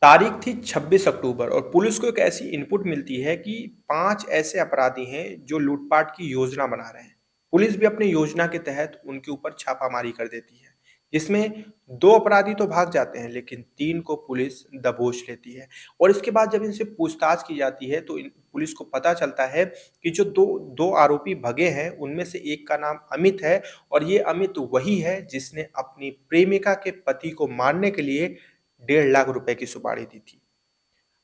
तारीख थी 26 अक्टूबर और पुलिस को एक ऐसी इनपुट मिलती है कि 5 ऐसे अपराधी हैं जो लूटपाट की योजना बना रहे हैं। पुलिस भी अपनी योजना के तहत उनके ऊपर छापामारी कर देती है, जिसमें 2 अपराधी तो भाग जाते हैं लेकिन 3 को पुलिस दबोच लेती है। और इसके बाद जब इनसे पूछताछ की जाती है तो इन पुलिस को पता चलता है कि जो 2 आरोपी भगे हैं उनमें से एक का नाम अमित है और ये अमित वही है जिसने अपनी प्रेमिका के पति को मारने के लिए 1.5 लाख रुपए की सुपारी दी थी।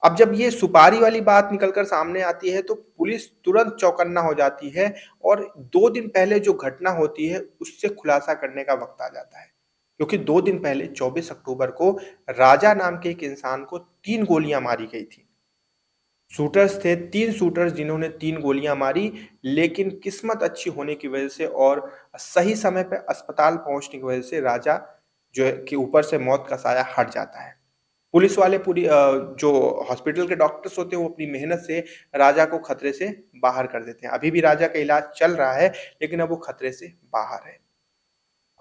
अब जब ये सुपारी वाली बात निकल कर सामने आती है तो पुलिस तुरंत चौकन्ना हो जाती है और 2 दिन पहले जो घटना होती है उससे खुलासा करने का वक़्त आ जाता है। क्योंकि 2 दिन पहले 24 अक्टूबर को राजा नाम के एक इंसान को 3 गोलियाँ मारी गई थी। शूटर्स थे, 3 शूटर्स जिन्होंने 3 गोलियाँ मारी, लेकिन किस्मत अच्छी होने की वजह से और सही समय पे अस्पताल पहुँचने की वजह से राजा जो है के ऊपर से मौत का साया हट जाता है। पुलिस वाले जो हॉस्पिटल के डॉक्टर्स होते हैं वो अपनी मेहनत से राजा को खतरे से बाहर कर देते हैं। अभी भी राजा का इलाज चल रहा है, लेकिन अब वो खतरे से बाहर है।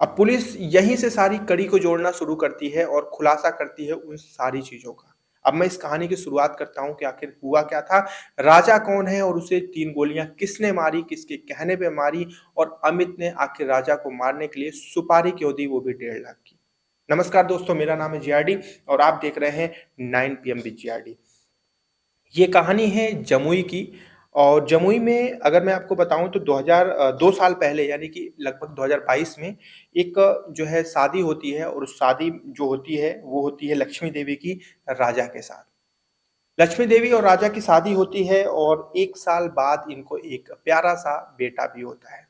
अब पुलिस यहीं से सारी कड़ी को जोड़ना शुरू करती है और खुलासा करती है उन सारी चीज़ों का। अब मैं इस कहानी की शुरुआत करता हूँ कि आखिर हुआ क्या था, राजा कौन है और उसे 3 गोलियाँ किसने मारी, किसके कहने पे मारी और अमित ने आखिर राजा को मारने के लिए सुपारी क्यों दी, वो भी 1.5 लाख की। नमस्कार दोस्तों, मेरा नाम है जीआरडी और आप देख रहे हैं 9 पीएम विद जीआरडी। ये कहानी है जमुई की और जमुई में अगर मैं आपको बताऊँ तो 2 साल पहले यानी कि लगभग 2022 में एक जो है शादी होती है और उस शादी जो होती है वो होती है लक्ष्मी देवी की राजा के साथ। लक्ष्मी देवी और राजा की शादी होती है और 1 साल बाद इनको एक प्यारा-सा बेटा भी होता है।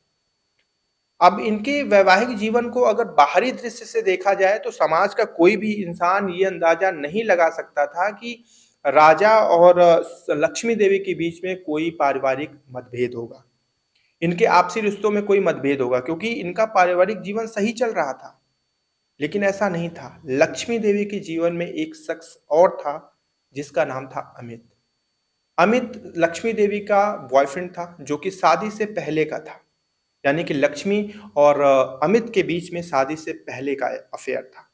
अब इनके वैवाहिक जीवन को अगर बाहरी दृश्य से देखा जाए तो समाज का कोई भी इंसान ये अंदाजा नहीं लगा सकता था कि राजा और लक्ष्मी देवी के बीच में कोई पारिवारिक मतभेद होगा। इनके आपसी रिश्तों में कोई मतभेद होगा क्योंकि इनका पारिवारिक जीवन सही चल रहा था। लेकिन ऐसा नहीं था। लक्ष्मी देवी के जीवन में एक शख्स और था जिसका नाम था अमित। अमित लक्ष्मी देवी का बॉयफ्रेंड था जो कि शादी से पहले का था। यानी कि लक्ष्मी और अमित के बीच में शादी से पहले का अफेयर था।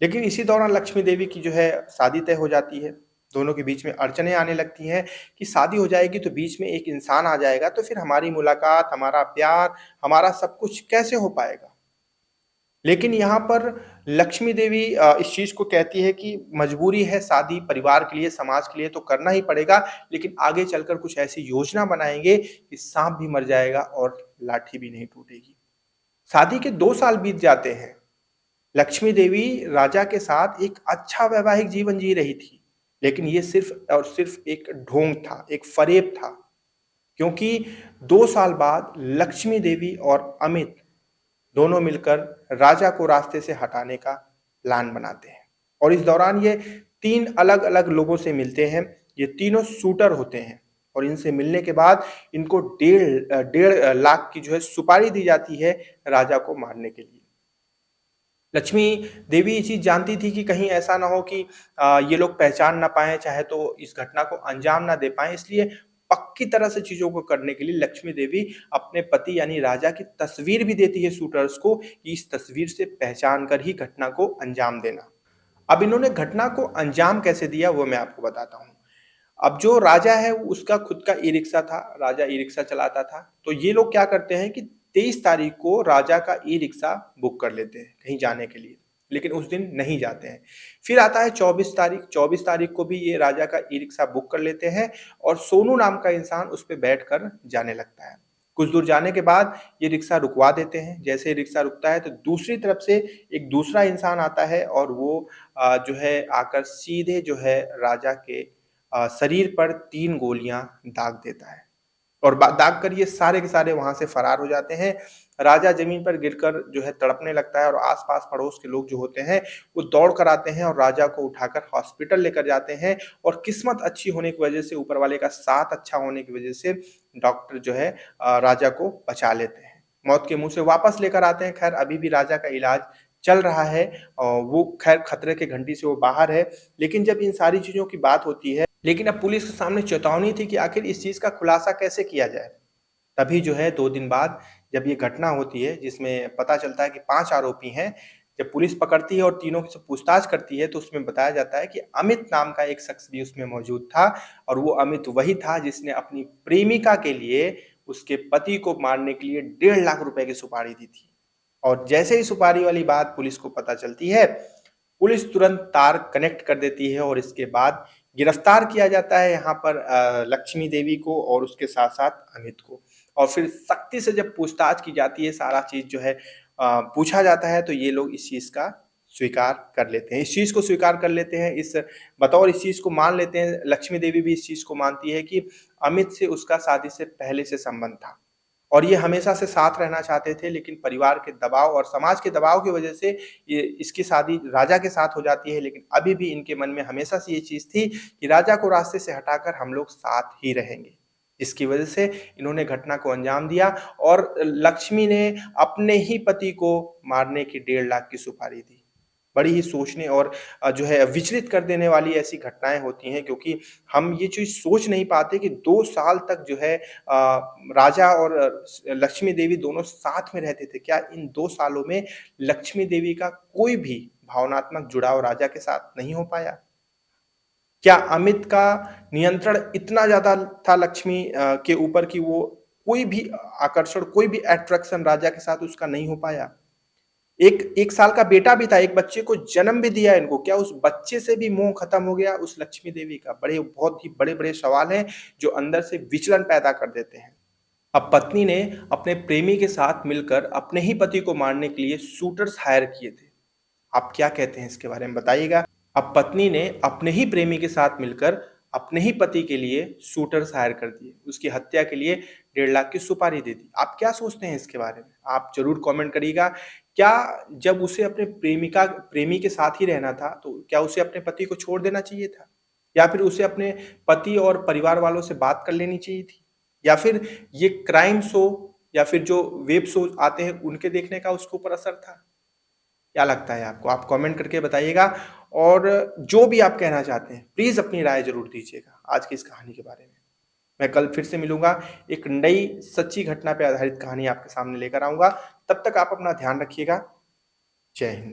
लेकिन इसी दौरान लक्ष्मी देवी की जो है शादी तय हो जाती है। दोनों के बीच में अड़चनें आने लगती हैं कि शादी हो जाएगी तो बीच में एक इंसान आ जाएगा तो फिर हमारी मुलाकात, हमारा प्यार, हमारा सब कुछ कैसे हो पाएगा? लेकिन यहाँ पर लक्ष्मी देवी इस चीज़ को कहती है कि मजबूरी है शादी परिवार के लिए, समाज के लिए तो करना ही पड़ेगा, लेकिन आगे चलकर कुछ ऐसी योजना बनाएँगे कि साँप भी मर जाएगा और लाठी भी नहीं टूटेगी। शादी के 2 साल बीत जाते हैं। लक्ष्मी देवी राजा के साथ एक अच्छा वैवाहिक जीवन जी रही थी। लेकिन ये सिर्फ़ और सिर्फ़ एक ढोंग था, एक फ़रेब था। क्योंकि 2 साल बाद लक्ष्मी देवी और अमित दोनों मिलकर राजा को रास्ते से हटाने का प्लान बनाते हैं और इस दौरान ये 3 अलग-अलग लोगों से मिलते हैं। ये तीनों शूटर होते हैं और इनसे मिलने के बाद इनको डेढ़ लाख की जो है सुपारी दी जाती है राजा को मारने के लिए। लक्ष्मी देवी ये चीज़ जानती थी कि कहीं ऐसा ना हो कि ये लोग पहचान ना पाएँ, चाहे तो इस घटना को अंजाम ना दे पाएँ, इसलिए पक्की तरह से चीज़ों को करने के लिए लक्ष्मी देवी अपने पति यानी राजा की तस्वीर भी देती है शूटर्स को कि इस तस्वीर से पहचान कर ही घटना को अंजाम देना। अब इन्होंने घटना को अंजाम कैसे दिया वो मैं आपको बताता हूँ। अब जो राजा है उसका खुद का ई-रिक्शा था, राजा ई-रिक्शा चलाता था। तो ये लोग क्या करते हैं कि 23 तारीख को राजा का ई-रिक्शा बुक कर लेते हैं कहीं जाने के लिए, लेकिन उस दिन नहीं जाते हैं। फिर आता है 24 तारीख को भी ये राजा का ई-रिक्शा बुक कर लेते हैं और सोनू नाम का इंसान उस पे बैठकर जाने लगता है। कुछ दूर जाने के बाद ये रिक्शा रुकवा देते हैं। जैसे ही रिक्शा रुकता है तो दूसरी तरफ से एक दूसरा इंसान आता है और वो जो है आकर सीधे जो है राजा के शरीर पर 3 गोलियाँ दाग देता है और बा दाग कर ये सारे के सारे वहाँ से फरार हो जाते हैं। राजा ज़मीन पर गिरकर जो है तड़पने लगता है और आस-पास पड़ोस के लोग जो होते हैं, वो दौड़ कर आते हैं और राजा को उठाकर हॉस्पिटल लेकर जाते हैं और किस्मत अच्छी होने की वजह से, ऊपर वाले का साथ अच्छा होने की वजह से डॉक्टर जो है राजा को बचा लेते हैं। मौत के मुँह से वापस लेकर आते हैं, खैर अभी भी राजा का इलाज चल रहा है और वो खैर खतरे की घंटी से वो बाहर है। लेकिन जब इन सारी चीज़ों की बात होती है, लेकिन अब पुलिस के सामने चेतावनी थी कि आखिर इस चीज़ का खुलासा कैसे किया जाए। तभी जो है 2 दिन बाद जब ये घटना होती है जिसमें पता चलता है कि 5 आरोपी हैं, जब पुलिस पकड़ती है और तीनों से पूछताछ करती है तो उसमें बताया जाता है कि अमित नाम का एक शख्स भी उसमें मौजूद था और वो अमित वही था जिसने अपनी प्रेमिका के लिए उसके पति को मारने के लिए 1.5 लाख रुपए की सुपारी दी थी। और जैसे ही सुपारी वाली बात पुलिस को पता चलती है, पुलिस तुरंत तार कनेक्ट कर देती है और इसके बाद गिरफ्तार किया जाता है यहाँ पर लक्ष्मी देवी को और उसके साथ-साथ अमित को। और फिर सख्ती से जब पूछताछ की जाती है, सारा चीज़ जो है पूछा जाता है, तो ये लोग इस चीज़ का स्वीकार कर लेते हैं। इस चीज़ को स्वीकार कर लेते हैं, इस चीज़ को मान लेते हैं, लक्ष्मी देवी भी इस चीज़ को मानती है कि अमित से उसका शादी से पहले से संबंध था। और ये हमेशा से साथ रहना चाहते थे, लेकिन परिवार के दबाव और समाज के दबाव की वजह से ये इसकी शादी राजा के साथ हो जाती है, लेकिन अभी भी इनके मन में हमेशा से ये चीज़ थी कि राजा को रास्ते से हटाकर हम लोग साथ ही रहेंगे। इसकी वजह से इन्होंने घटना को अंजाम दिया और लक्ष्मी ने अपने ही पति को मारने की 1.5 लाख की सुपारी दी। बड़ी ही सोचने और जो है विचलित कर देने वाली ऐसी घटनाएँ होती हैं, क्योंकि हम ये चीज़ सोच नहीं पाते कि 2 साल तक जो है राजा और लक्ष्मी देवी दोनों साथ में रहते थे। क्या इन 2 सालों में लक्ष्मी देवी का कोई भी भावनात्मक जुड़ाव राजा के साथ नहीं हो पाया? क्या अमित का नियंत्रण इतना ज़्यादा था लक्ष्मी के ऊपर कि वो कोई भी आकर्षण, कोई भी अट्रैक्शन राजा के साथ उसका नहीं हो पाया? एक 1 साल का बेटा भी था, एक बच्चे को जन्म भी दिया इनको, क्या उस बच्चे से भी मोह खत्म हो गया उस लक्ष्मी देवी का? बहुत ही बड़े-बड़े सवाल हैं, जो अंदर से विचलन पैदा कर देते हैं। अब पत्नी ने अपने प्रेमी के साथ मिलकर अपने ही पति को मारने के लिए शूटर्स हायर किए थे। आप क्या कहते हैं इसके बारे में बताइएगा? अब पत्नी ने अपने ही प्रेमी के साथ मिलकर अपने ही पति के लिए शूटर्स हायर कर दिए। उसकी हत्या के लिए 1.5 लाख की सुपारी दे दी। आप क्या सोचते हैं इसके बारे में? आप ज़रूर कमेंट करिएगा। क्या जब उसे अपने प्रेमी के साथ ही रहना था, तो क्या उसे अपने पति को छोड़ देना चाहिए था? या फिर उसे अपने पति और परिवार वालों से बात कर लेनी चाहिए थी? या फिर ये क्राइम शो या फिर जो वेब शोज़ आते हैं, उनके देखने का उसके ऊपर असर था? क्या लगता है आपको? आप कमेंट करके बताइएगा और जो भी आप कहना चाहते हैं, प्लीज़ अपनी राय ज़रूर दीजिएगा आज की इस कहानी के बारे में। मैं कल फिर से मिलूँगा, एक नई सच्ची घटना पे आधारित कहानी आपके सामने लेकर आऊँगा। तब तक आप अपना ध्यान रखिएगा। जय हिंद।